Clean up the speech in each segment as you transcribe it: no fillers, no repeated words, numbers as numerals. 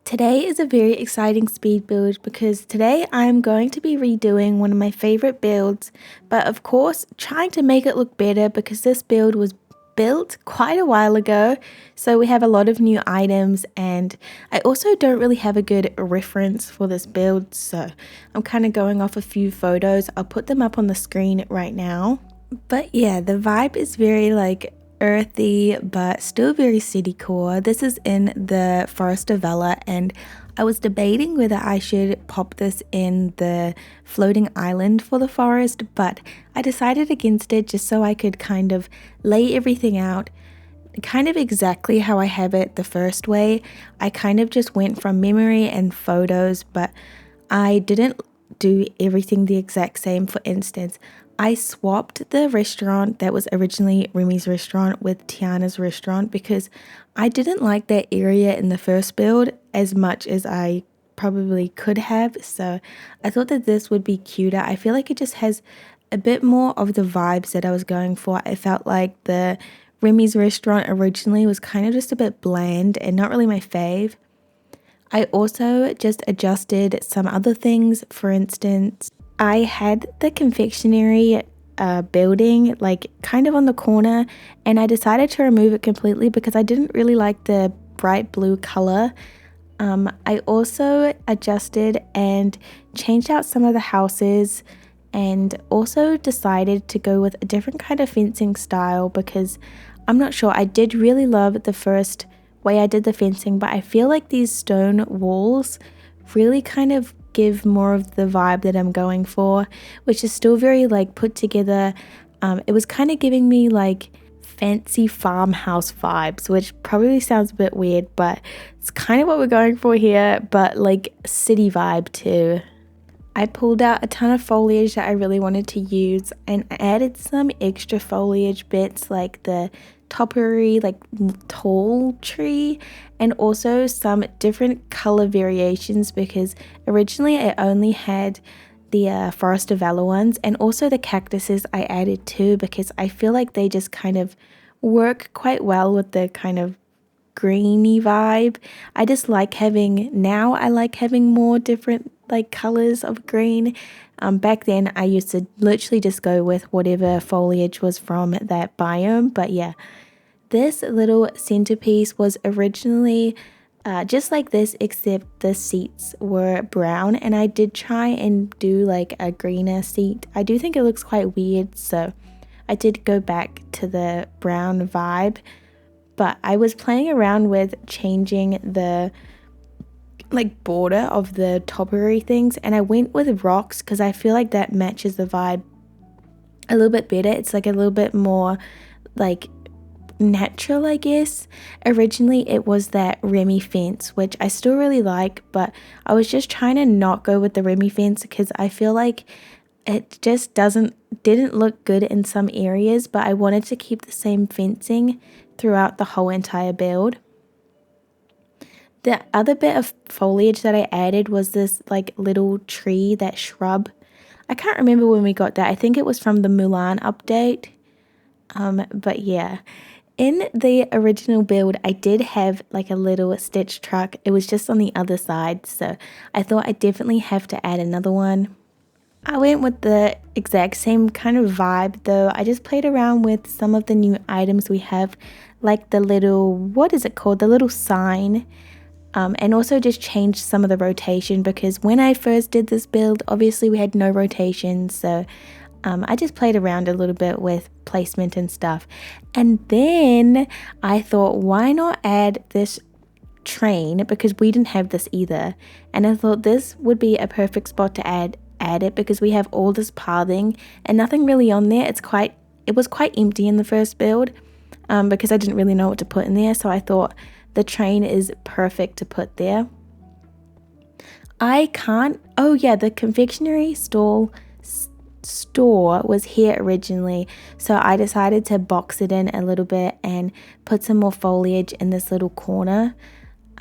Today is a very exciting speed build because today I'm going to be redoing one of my favorite builds, but of course trying to make it look better because this build was built quite a while ago, so we have a lot of new items and I also don't really have a good reference for this build, so I'm kind of going off a few photos. I'll put them up on the screen right now. But yeah, the vibe is very earthy but still very city core. This is in the Forest of Vela and I was debating whether I should pop this in the floating island for the forest, but I decided against it just so I could kind of lay everything out kind of exactly how I have it the first way. I kind of just went from memory and photos, but I didn't do everything the exact same. For instance, I swapped the restaurant that was originally Remy's restaurant with Tiana's restaurant because I didn't like that area in the first build as much as I probably could have. So I thought that this would be cuter. I feel like it just has a bit more of the vibes that I was going for. I felt like the Remy's restaurant originally was kind of just a bit bland and not really my fave. I also just adjusted some other things. For instance, I had the confectionery building kind of on the corner and I decided to remove it completely because I didn't really like the bright blue color. I also adjusted and changed out some of the houses and also decided to go with a different kind of fencing style because I'm not sure, I did really love the first way I did the fencing, but I feel like these stone walls really kind of give more of the vibe that I'm going for, which is still very put together. It was kind of giving me fancy farmhouse vibes, which probably sounds a bit weird, but it's kind of what we're going for here, but city vibe too. I pulled out a ton of foliage that I really wanted to use and added some extra foliage bits like the topiary, tall tree, and also some different color variations because originally I only had the Forest of Valor ones, and also the cactuses I added too because I feel like they just kind of work quite well with the kind of greeny vibe. I like having more different colors of green. Back then I used to literally just go with whatever foliage was from that biome, but yeah, this little centerpiece was originally just like this, except the seats were brown, and I did try and do a greener seat. I do think it looks quite weird, so I did go back to the brown vibe, but I was playing around with changing the border of the topiary things, and I went with rocks because I feel like that matches the vibe a little bit better. It's a little bit more natural, I guess. Originally it was that Remy fence, which I still really like, but I was just trying to not go with the Remy fence because I feel like it just didn't look good in some areas, but I wanted to keep the same fencing throughout the whole entire build. The other bit of foliage that I added was this little tree, that shrub. I can't remember when we got that. I think it was from the Mulan update. But yeah, in the original build, I did have a little stitch truck. It was just on the other side, so I thought I definitely have to add another one. I went with the exact same kind of vibe though. I just played around with some of the new items we have, like the little, what is it called? The little sign. And also just changed some of the rotation because when I first did this build, obviously we had no rotation, so I just played around a little bit with placement and stuff. And then I thought, why not add this train, because we didn't have this either, and I thought this would be a perfect spot to add it because we have all this pathing and nothing really on there. It was quite empty in the first build because I didn't really know what to put in there, so I thought the train is perfect to put there. The confectionery store was here originally, so I decided to box it in a little bit and put some more foliage in this little corner.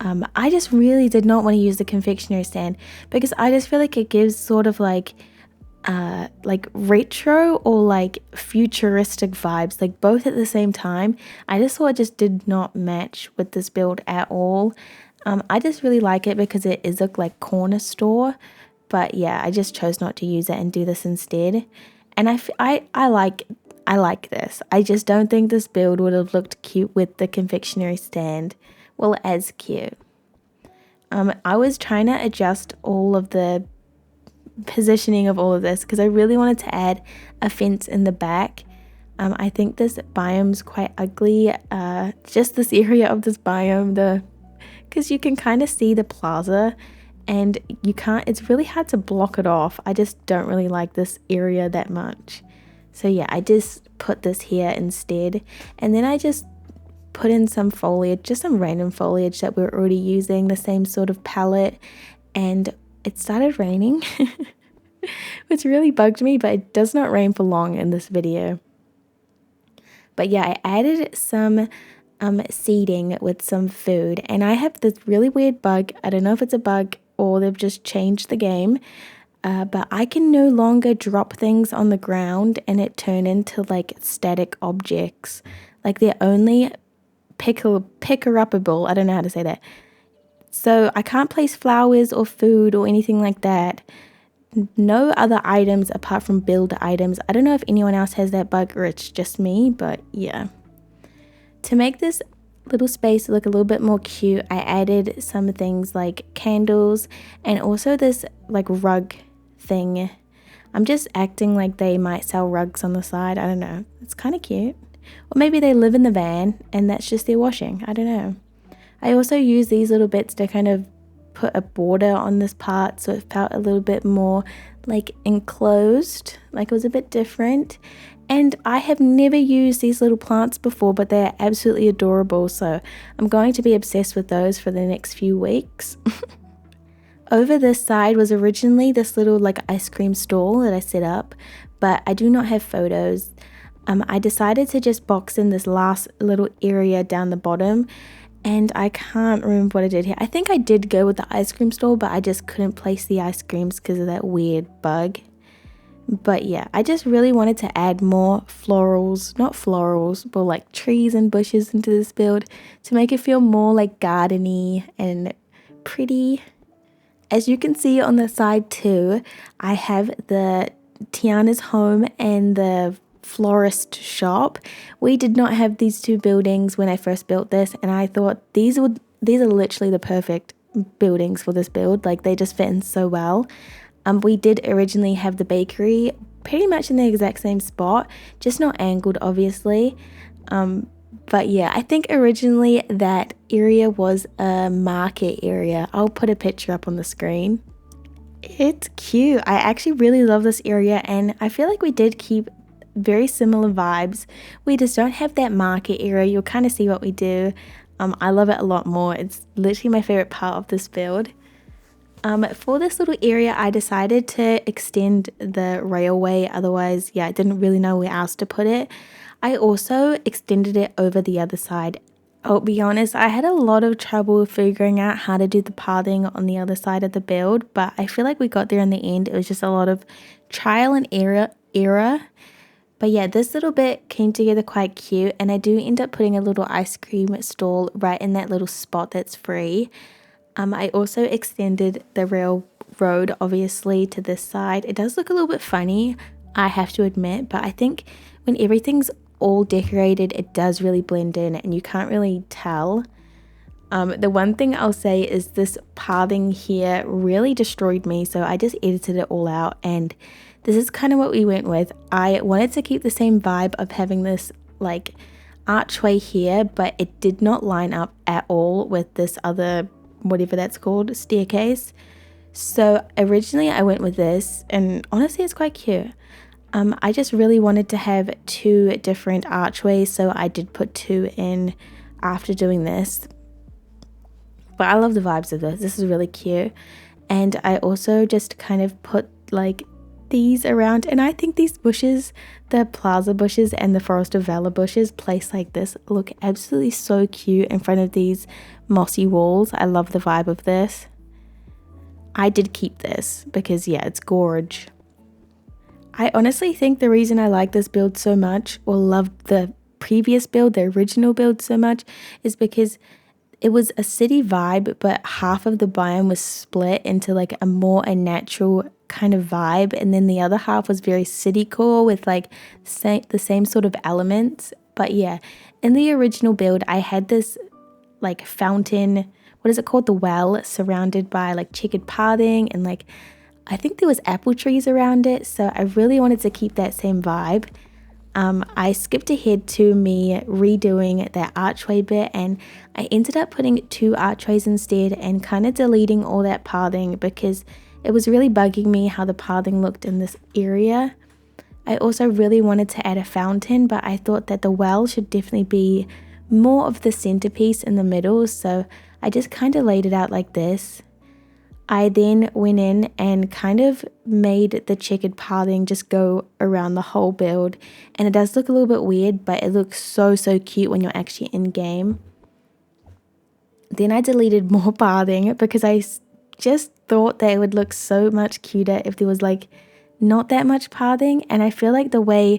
I just really did not want to use the confectionery stand because I just feel like it gives sort of retro or futuristic vibes, both at the same time. I just thought it just did not match with this build at all. I just really like it because it is a like corner store, but yeah, I just chose not to use it and do this instead. And I like this. I just don't think this build would have looked cute with the confectionery stand. Well, as cute. I was trying to adjust all of the positioning of all of this because I really wanted to add a fence in the back. I think this biome's quite ugly. Just this area of this biome, because you can kind of see the plaza and you can't, it's really hard to block it off. I just don't really like this area that much. So yeah, I just put this here instead. And then I just put in some foliage, just some random foliage that we we're already using, the same sort of palette. And it started raining, which really bugged me, but it does not rain for long in this video. But yeah, I added some seeding with some food, and I have this really weird bug. I don't know if it's a bug or they've just changed the game, but I can no longer drop things on the ground and it turn into like static objects. Like they're only picker-upable. I don't know how to say that. So I can't place flowers or food or anything like that. No other items apart from build items. I don't know if anyone else has that bug or it's just me, but yeah. To make this little space look a little bit more cute, I added some things like candles and also this like rug thing. I'm just acting like they might sell rugs on the side. I don't know. It's kind of cute. Or maybe they live in the van and that's just their washing. I don't know. I also use these little bits to kind of put a border on this part so it felt a little bit more like enclosed, like it was a bit different. And I have never used these little plants before, but they're absolutely adorable, so I'm going to be obsessed with those for the next few weeks. Over this side was originally this little like ice cream stall that I set up, but I do not have photos. I decided to just box in this last little area down the bottom, and I can't remember what I did here. I think I did go with the ice cream stall, but I just couldn't place the ice creams because of that weird bug. But yeah, I just really wanted to add more florals, not florals, but like trees and bushes into this build to make it feel more like gardeny and pretty. As you can see on the side too, I have the Tiana's home and the florist shop. We did not have these two buildings when I first built this, and I thought these are literally the perfect buildings for this build. Like they just fit in so well. We did originally have the bakery pretty much in the exact same spot, just not angled obviously. But yeah, I think originally that area was a market area. I'll put a picture up on the screen. It's cute. I actually really love this area, and I feel like we did keep very similar vibes. We just don't have that market area. You'll kind of see what we do. I love it a lot more. It's literally my favorite part of this build. For this little area, I decided to extend the railway. Otherwise, yeah, I didn't really know where else to put it. I also extended it over the other side. I'll be honest, I had a lot of trouble figuring out how to do the pathing on the other side of the build, but I feel like we got there in the end. It was just a lot of trial and error. But yeah, this little bit came together quite cute, and I do end up putting a little ice cream stall right in that little spot that's free. I also extended the railroad obviously to this side. It does look a little bit funny, I have to admit, but I think when everything's all decorated, it does really blend in and you can't really tell. The one thing I'll say is this pathing here really destroyed me, so I just edited it all out, and this is kind of what we went with. I wanted to keep the same vibe of having this like archway here, but it did not line up at all with this other, whatever that's called, staircase. So originally I went with this, and honestly it's quite cute. I just really wanted to have two different archways, so I did put two in after doing this. But I love the vibes of this. This is really cute. And I also just kind of put like these around, and I think these bushes, the plaza bushes and the Forest of Valor bushes placed like this, look absolutely so cute in front of these mossy walls. I love the vibe of this. I did keep this because yeah, it's gorge. I honestly think the reason I like this build so much, or loved the previous build, the original build so much, is because it was a city vibe, but half of the biome was split into like a natural kind of vibe, and then the other half was very city core with like the same sort of elements. But yeah, in the original build, I had this like fountain, what is it called? The well, surrounded by like checkered pathing, and like I think there was apple trees around it. So I really wanted to keep that same vibe. I skipped ahead to me redoing that archway bit, and I ended up putting 2 archways instead and kind of deleting all that pathing because it was really bugging me how the pathing looked in this area. I also really wanted to add a fountain, but I thought that the well should definitely be more of the centerpiece in the middle, so I just kind of laid it out like this. I then went in and kind of made the checkered pathing just go around the whole build, and it does look a little bit weird, but it looks so cute when you're actually in game. Then I deleted more pathing because I just thought that it would look so much cuter if there was like not that much pathing, and I feel like the way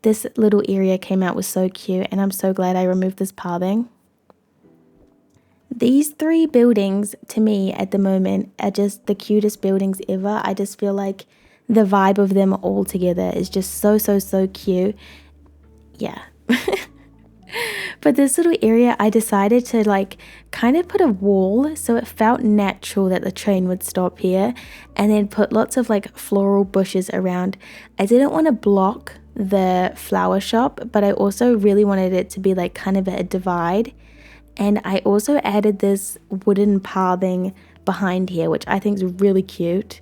this little area came out was so cute, and I'm so glad I removed this pathing. These 3 buildings to me at the moment are just the cutest buildings ever. I just feel like the vibe of them all together is just so cute. Yeah. For this little area, I decided to like kind of put a wall so it felt natural that the train would stop here, and then put lots of like floral bushes around. I didn't want to block the flower shop, but I also really wanted it to be like kind of a divide. And I also added this wooden pathing behind here, which I think is really cute.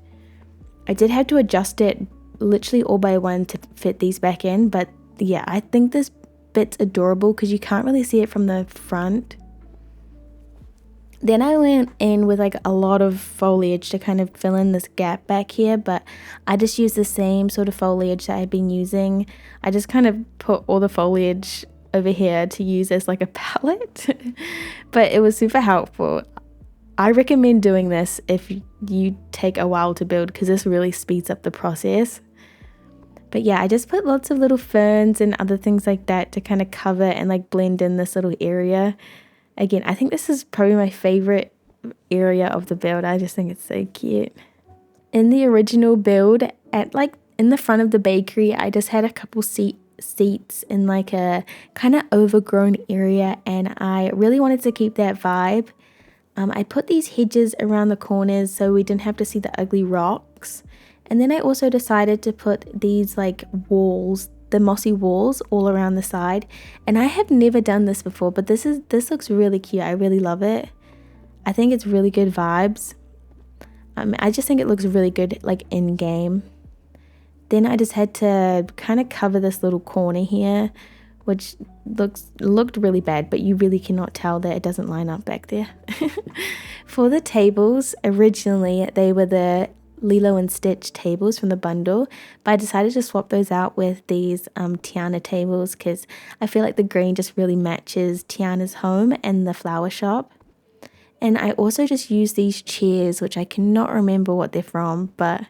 I did have to adjust it literally all by one to fit these back in, but yeah, I think this bit's adorable because you can't really see it from the front. Then I went in with like a lot of foliage to kind of fill in this gap back here, but I just used the same sort of foliage that I've been using. I just kind of put all the foliage over here to use as like a palette, but it was super helpful. I recommend doing this if you take a while to build because this really speeds up the process. But yeah, I just put lots of little ferns and other things like that to kind of cover and like blend in this little area. Again, I think this is probably my favorite area of the build. I just think it's so cute. In the original build, at like in the front of the bakery, I just had a couple seats in like a kind of overgrown area, and I really wanted to keep that vibe. I put these hedges around the corners so we didn't have to see the ugly rocks, and then I also decided to put these like walls, the mossy walls, all around the side. And I have never done this before, but this looks really cute. I really love it. I think it's really good vibes. I just think it looks really good like in game. Then I just had to kind of cover this little corner here, which looked really bad, but you really cannot tell that it doesn't line up back there. For the tables, originally they were the Lilo and Stitch tables from the bundle, but I decided to swap those out with these Tiana tables because I feel like the green just really matches Tiana's home and the flower shop. And I also just used these chairs, which I cannot remember what they're from, but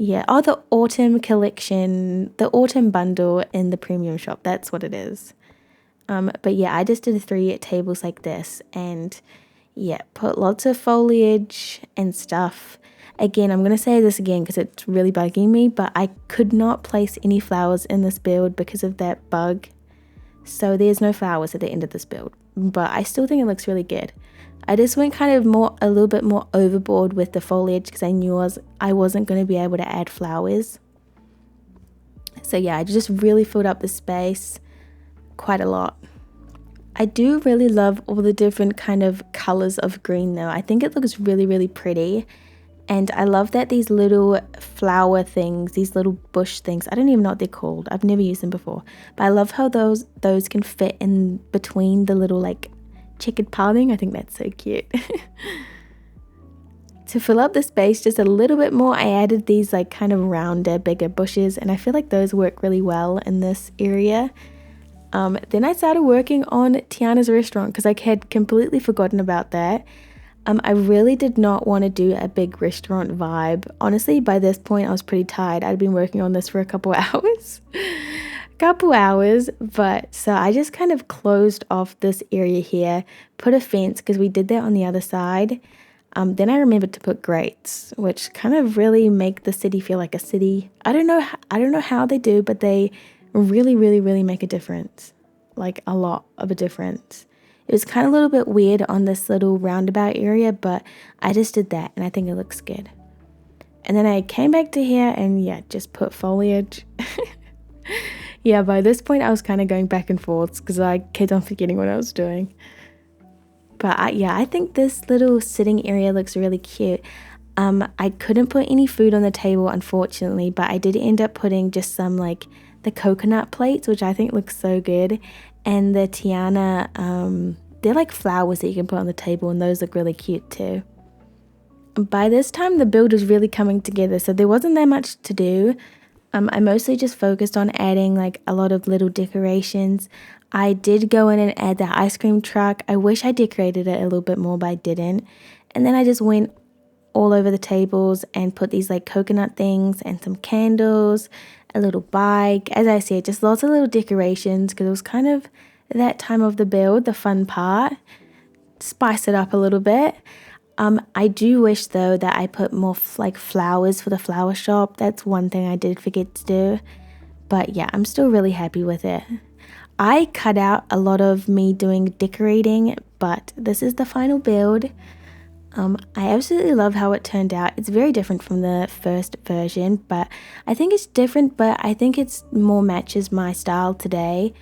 yeah, the autumn collection, the autumn bundle in the premium shop, that's what it is. But yeah, I just did 3 tables like this, and yeah, put lots of foliage and stuff. Again, I'm going to say this again because it's really bugging me, but I could not place any flowers in this build because of that bug. So there's no flowers at the end of this build, but I still think it looks really good. I just went kind of a little bit more overboard with the foliage because I knew I wasn't going to be able to add flowers. So yeah, I just really filled up the space quite a lot. I do really love all the different kind of colors of green though. I think it looks really pretty. And I love that these little flower things, these little bush things, I don't even know what they're called. I've never used them before. But I love how those can fit in between the little like checkered pathing. I think that's so cute. To fill up the space just a little bit more, I added these like kind of rounder, bigger bushes, and I feel like those work really well in this area. Then I started working on Tiana's restaurant because I had completely forgotten about that. I really did not want to do a big restaurant vibe. Honestly, by this point, I was pretty tired. I'd been working on this for a couple hours. couple hours, but so I just kind of closed off this area here, put a fence because we did that on the other side. Then I remembered to put grates, which kind of really make the city feel like a city. I don't know how they do, but they really make a difference, like a lot of a difference. It was kind of a little bit weird on this little roundabout area, but I just did that and I think it looks good. And then I came back to here and yeah, just put foliage. Yeah, by this point I was kind of going back and forth because I kept on forgetting what I was doing. But I think this little sitting area looks really cute. I couldn't put any food on the table, unfortunately, but I did end up putting just some like the coconut plates, which I think looks so good. And the Tiana, they're like flowers that you can put on the table, and those look really cute too. By this time, the build was really coming together, so there wasn't that much to do. I mostly just focused on adding like a lot of little decorations. I did go in and add the ice cream truck. I wish I decorated it a little bit more, but I didn't. And then I just went all over the tables and put these like coconut things and some candles, a little bike. As I said, just lots of little decorations because it was kind of that time of the build, the fun part. Spice it up a little bit. I do wish though that I put more like flowers for the flower shop. That's one thing I did forget to do. But yeah, I'm still really happy with it. I cut out a lot of me doing decorating, but this is the final build. I absolutely love how it turned out. It's very different from the first version, but I think it's different, but I think it's more matches my style today.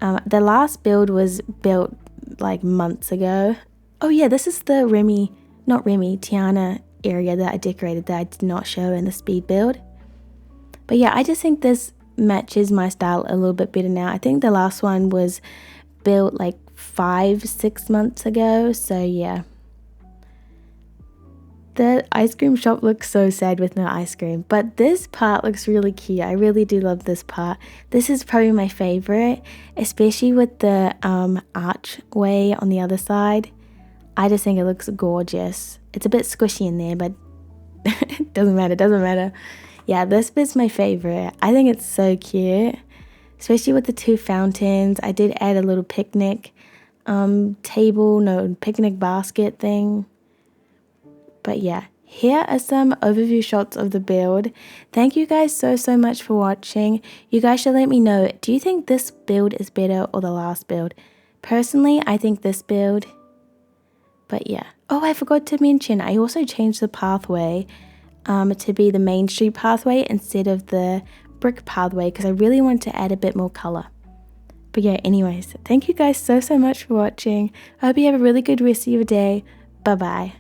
The last build was built like months ago. Oh yeah, this is the Tiana area that I decorated that I did not show in the speed build. But yeah, I just think this matches my style a little bit better now. I think the last one was built like 5-6 months ago, so yeah. The ice cream shop looks so sad with no ice cream, but this part looks really cute. I really do love this part. This is probably my favorite, especially with the archway on the other side. I just think it looks gorgeous. It's a bit squishy in there, but it doesn't matter. Yeah, this bit's my favorite. I think it's so cute, especially with the two fountains. I did add a little picnic picnic basket thing. But yeah, here are some overview shots of the build. Thank you guys so much for watching. You guys should let me know, do you think this build is better or the last build? Personally, I think this build. But yeah. Oh, I forgot to mention, I also changed the pathway to be the Main Street pathway instead of the brick pathway because I really wanted to add a bit more color. But yeah, anyways, thank you guys so much for watching. I hope you have a really good rest of your day. Bye bye.